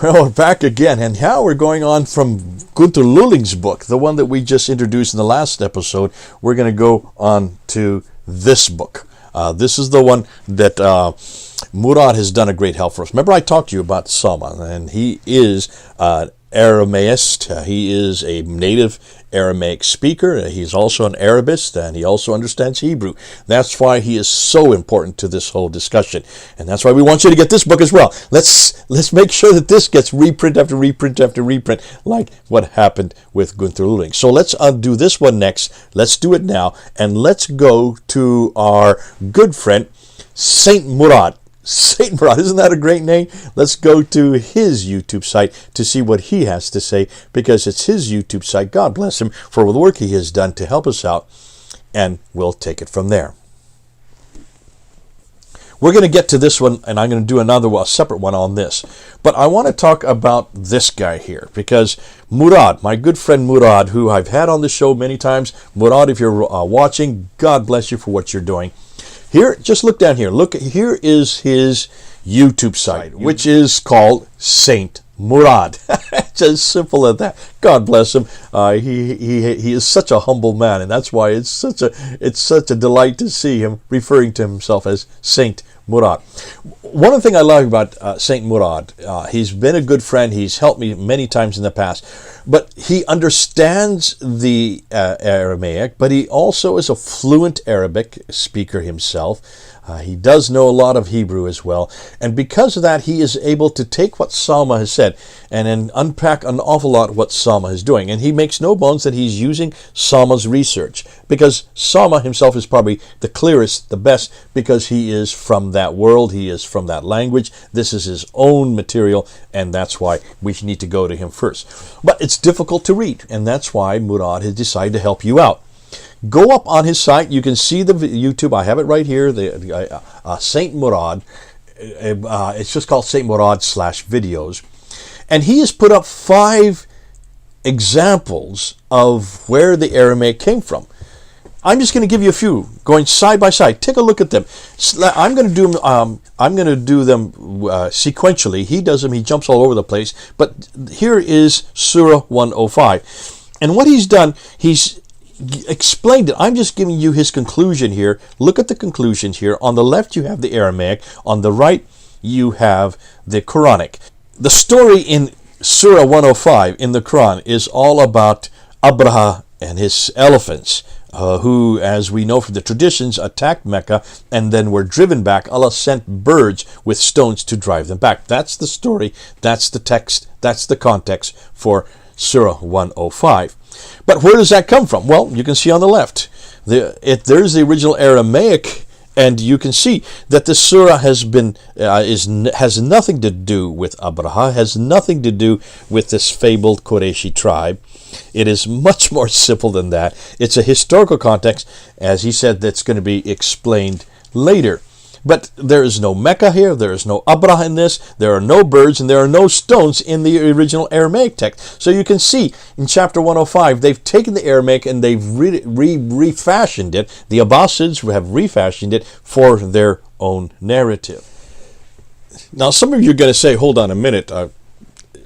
Well, we're back again, and now we're going on from Gunther Lulling's book, the one that we just introduced in the last episode. We're going to go on to this book. This is the one that Murad has done a great help for us. Remember I talked to you about Sawma, and he is an Aramaist. He is a native Aramaic speaker. He's also an Arabist, and he also understands Hebrew. That's why he is so important to this whole discussion, and that's why we want you to get this book as well. Let's make sure that this gets reprint after reprint after reprint, like what happened with Gunther Lulling. So let's do this one next. Let's do it now, and let's go to our good friend Saint Murad. Saint Murad, isn't that a great name? Let's go to his YouTube site to see what he has to say, because it's his YouTube site. God bless him for the work he has done to help us out, and we'll take it from there. We're going to get to this one, and I'm going to do a separate one on this. But I want to talk about this guy here, because Murad, my good friend Murad, who I've had on the show many times. Murad, if you're watching, God bless you for what you're doing. Here, just look down here. Look, here is his YouTube site, which is called Saint Murad. It's as simple as that. God bless him. He is such a humble man, and that's why it's such a delight to see him referring to himself as Saint Murad. One of the things I love about Saint Murad, he's been a good friend. He's helped me many times in the past, but he understands the Aramaic, but he also is a fluent Arabic speaker himself. He does know a lot of Hebrew as well, and because of that, he is able to take what Sawma has said and then unpack an awful lot what Sawma is doing. And he makes no bones that he's using Sawma's research, because Sawma himself is probably the clearest, the best, because he is from that world, he is from that language. This is his own material, and that's why we need to go to him first. But it's difficult to read, and that's why Murad has decided to help you out. Go up on his site. You can see the YouTube. I have it right here. The Saint Murad. It's just called Saint Murad /videos, and he has put up 5 examples of where the Aramaic came from. I'm just going to give you a few, going side by side. Take a look at them. I'm going to do them. I'm going to do them sequentially. He does them. He jumps all over the place. But here is Surah 105, and what he's done, he's explained it. I'm just giving you his conclusion here. Look at the conclusions here. On the left you have the Aramaic. On the right you have the Quranic. The story in Surah 105 in the Quran is all about Abraha and his elephants, who, as we know from the traditions, attacked Mecca and then were driven back. Allah sent birds with stones to drive them back. That's the story. That's the text. That's the context for Surah 105. But where does that come from? Well, you can see on the left. There's the original Aramaic, and you can see that the surah has nothing to do with Abraha, has nothing to do with this fabled Qurayshi tribe. It is much more simple than that. It's a historical context, as he said, that's going to be explained later. But there is no Mecca here, there is no Abraha in this, there are no birds, and there are no stones in the original Aramaic text. So you can see in chapter 105, they've taken the Aramaic and they've refashioned it. The Abbasids have refashioned it for their own narrative. Now, some of you are going to say, hold on a minute,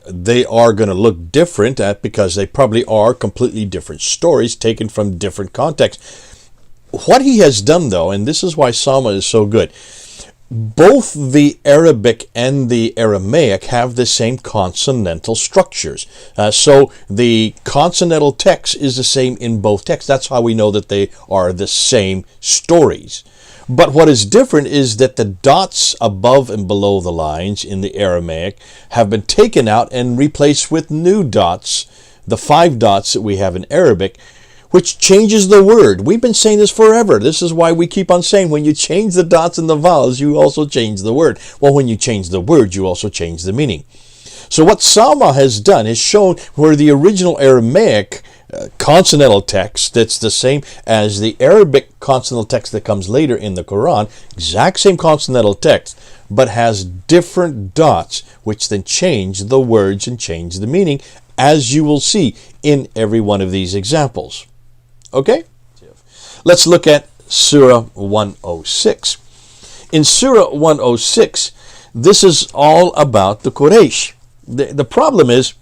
they are going to look different because they probably are completely different stories taken from different contexts. What he has done, though, and this is why Sawma is so good, both the Arabic and the Aramaic have the same consonantal structures. So the consonantal text is the same in both texts. That's how we know that they are the same stories. But what is different is that the dots above and below the lines in the Aramaic have been taken out and replaced with new dots, the 5 dots that we have in Arabic, which changes the word. We've been saying this forever. This is why we keep on saying when you change the dots and the vowels, you also change the word. Well, when you change the word, you also change the meaning. So what Sawma has done is shown where the original Aramaic consonantal text that's the same as the Arabic consonantal text that comes later in the Quran, exact same consonantal text, but has different dots, which then change the words and change the meaning, as you will see in every one of these examples. Okay? Let's look at Surah 106. In Surah 106, this is all about the Quraysh. the problem is,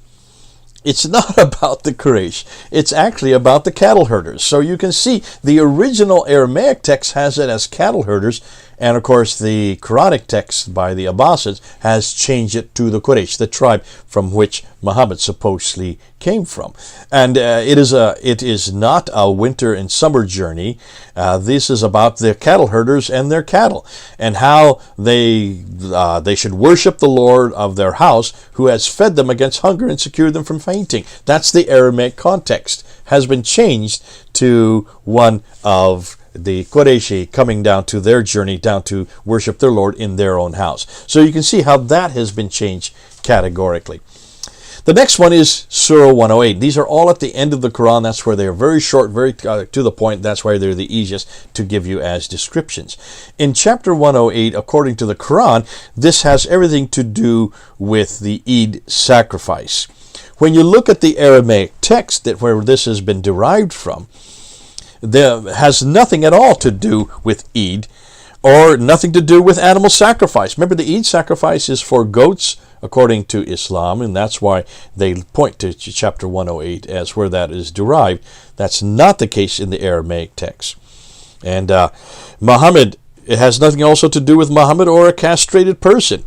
it's not about the Quraysh. It's actually about the cattle herders. So you can see the original Aramaic text has it as cattle herders, and of course the Quranic text by the Abbasids has changed it to the Quraysh, the tribe from which Muhammad supposedly came from. And it is not a winter and summer journey. This is about the cattle herders and their cattle, and how they should worship the Lord of their house, who has fed them against hunger and secured them from fainting. That's the Aramaic context. Has been changed to one of the Qurayshi coming down to their journey down to worship their Lord in their own house. So you can see how that has been changed categorically. The next one is Surah 108. These are all at the end of the Quran. That's where they are very short, very to the point. That's why they're the easiest to give you as descriptions. In chapter 108, according to the Quran, this has everything to do with the Eid sacrifice. When you look at the Aramaic text where this has been derived from, there has nothing at all to do with Eid, or nothing to do with animal sacrifice. Remember, the Eid sacrifice is for goats, according to Islam, and that's why they point to chapter 108 as where that is derived. That's not the case in the Aramaic text. And Muhammad, it has nothing also to do with Muhammad or a castrated person.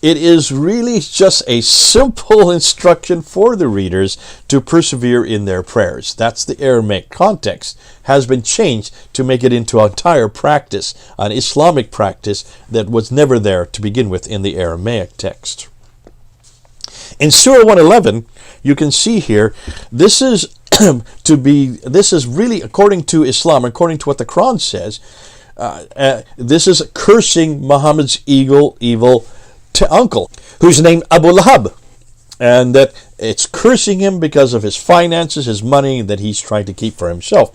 It is really just a simple instruction for the readers to persevere in their prayers. That's the Aramaic context. Has been changed to make it into an entire practice, an Islamic practice that was never there to begin with in the Aramaic text. In Surah 111, you can see here, this is really, according to Islam, according to what the Quran says, this is cursing Muhammad's evil uncle, who's named Abu Lahab, and that it's cursing him because of his finances, his money that he's trying to keep for himself.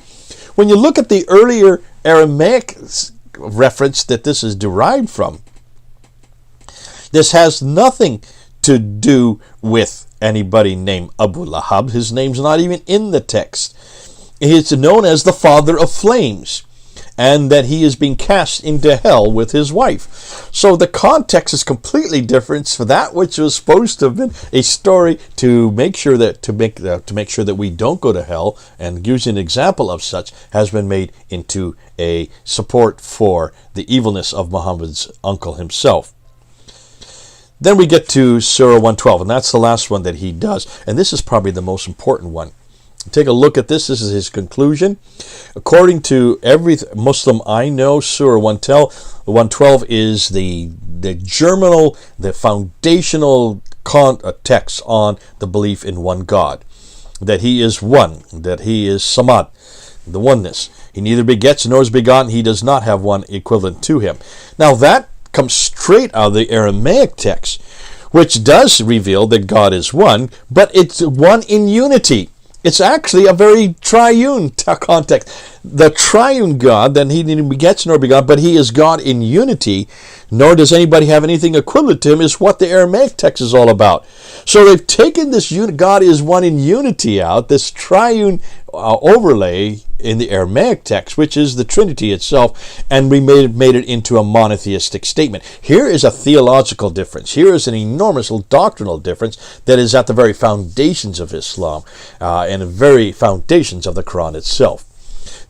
When you look at the earlier Aramaic reference that this is derived from, this has nothing to do with anybody named Abu Lahab. His name's not even in the text. It's known as the father of flames, and that he is being cast into hell with his wife. So the context is completely different. For that which was supposed to have been a story to make sure that we don't go to hell, and use an example of such, has been made into a support for the evilness of Muhammad's uncle himself. Then we get to Surah 112, and that's the last one that he does, and this is probably the most important one. Take a look at this. This is his conclusion. According to every Muslim I know, Surah 112 is the germinal, the foundational text on the belief in one God. That he is one, that he is Samad, the oneness. He neither begets nor is begotten. He does not have one equivalent to him. Now that comes straight out of the Aramaic text, which does reveal that God is one, but it's one in unity. It's actually a very triune context. The triune God, then he neither begets nor begot, but he is God in unity, nor does anybody have anything equivalent to him, is what the Aramaic text is all about. So they've taken this God is one in unity out, this triune overlay in the Aramaic text, which is the Trinity itself, and we made it into a monotheistic statement. Here is a theological difference. Here is an enormous doctrinal difference that is at the very foundations of Islam and the very foundations of the Quran itself.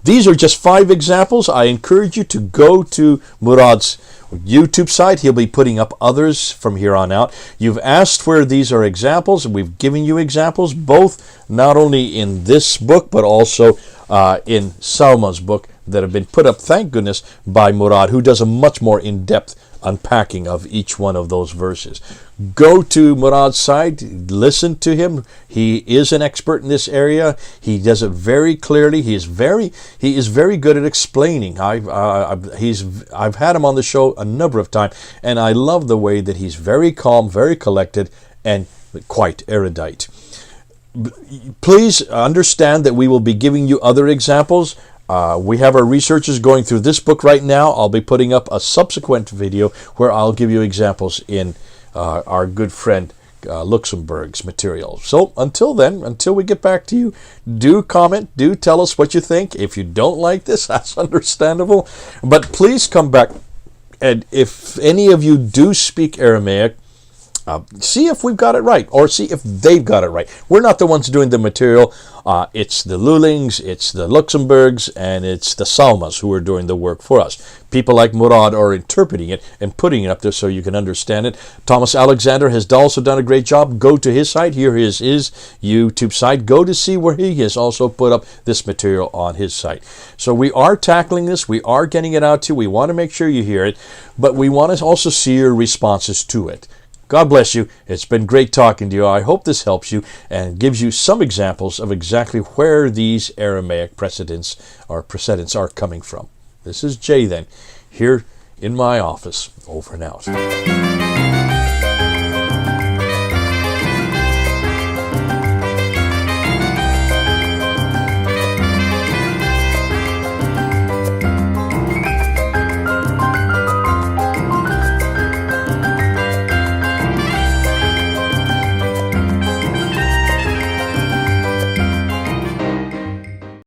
These are just 5 examples. I encourage you to go to Murad's YouTube site. He'll be putting up others from here on out. You've asked where these are examples, and we've given you examples, both not only in this book, but also in Sawma's book that have been put up, thank goodness, by Murad, who does a much more in-depth unpacking of each one of those verses. Go to Murad's site, listen to him. He is an expert in this area. He does it very clearly. He is very good at explaining. I've had him on the show a number of times, and I love the way that he's very calm, very collected, and quite erudite. Please understand that we will be giving you other examples. We have our researchers going through this book right now. I'll be putting up a subsequent video where I'll give you examples in our good friend Luxembourg's material. So until then, until we get back to you, do comment, do tell us what you think. If you don't like this, that's understandable. But please come back, and if any of you do speak Aramaic, see if we've got it right, or see if they've got it right. We're not the ones doing the material. It's the Lulings, it's the Luxembourgs, and it's the Sawmas who are doing the work for us. People like Murad are interpreting it and putting it up there so you can understand it. Thomas Alexander has also done a great job. Go to his site. Here is his YouTube site. Go to see where he has also put up this material on his site. So we are tackling this. We are getting it out to you. We want to make sure you hear it, but we want to also see your responses to it. God bless you. It's been great talking to you. I hope this helps you and gives you some examples of exactly where these Aramaic precedents are coming from. This is Jay then, here in my office. Over and out.